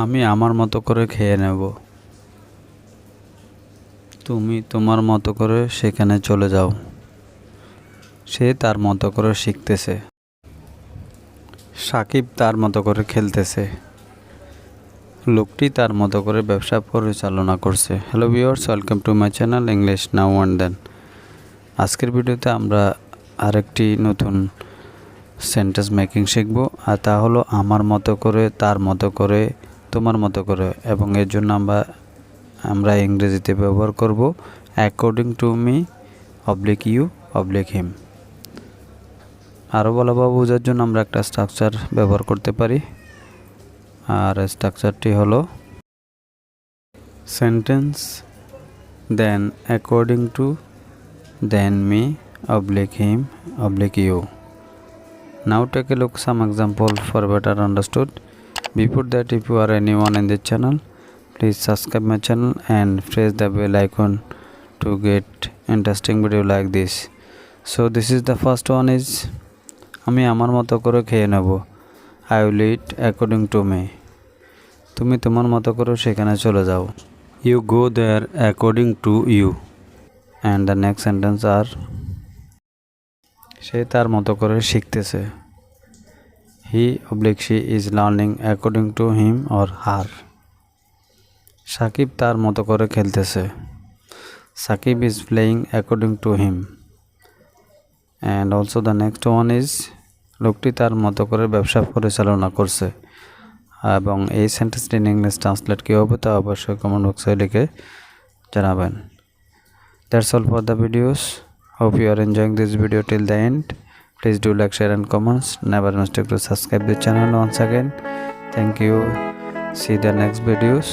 আমি আমার মতো করে খেয়ে নেব। তুমি তোমার মতো করে সেখানে চলে যাও। সে তার মতো করে শিখতেছে। সাকিব তার মতো করে খেলতেছে। লোকটি তার মতো করে ব্যবসা পরিচালনা করছে। Hello viewers, welcome to my channel English now and then. আজকের ভিডিওতে আমরা আরেকটি নতুন সেন্টেন্স মেকিং শিখব, আর তা হলো আমার মতো করে, তার মতো করে, তোমার মতো করে। এবং এর জন্য আমরা ইংরেজিতে ব্যবহার করব according to me oblique you oblique him. আরও ভালোভাবে বোঝার জন্য আমরা একটা স্ট্রাকচার ব্যবহার করতে পারি, আর স্ট্রাকচারটি হলো sentence then according to then me oblique him oblique you. Now take a look some example for better understood. Before that, if you are anyone in this channel, please subscribe my channel and press the bell icon to get interesting video like this. So this is the first one is আমি আমার মতো করে খেয়ে নেব। I will eat according to me. তুমি তোমার মতো করে সেখানে চলে যাও। You go there according to you. And the next sentence are সে তার মতো করে শিখতেছে। He oblique she is learning according to him or her. Shakib তার মতো করে খেলতেছে। Shakib is playing according to him. And also the next one is লোকটি তার মতো করে ব্যবসা পরিচালনা করছে। এবং এই সেন্টেন্সটি ইংলিশ ট্রান্সলেট কী হবে তা অবশ্যই কমেন্ট বক্সে লিখে জানাবেন। That's all for the videos. Hope you are enjoying this video till the end. Please do like, share and comments. Never mistake to subscribe the channel once again. Thank you. See the next videos.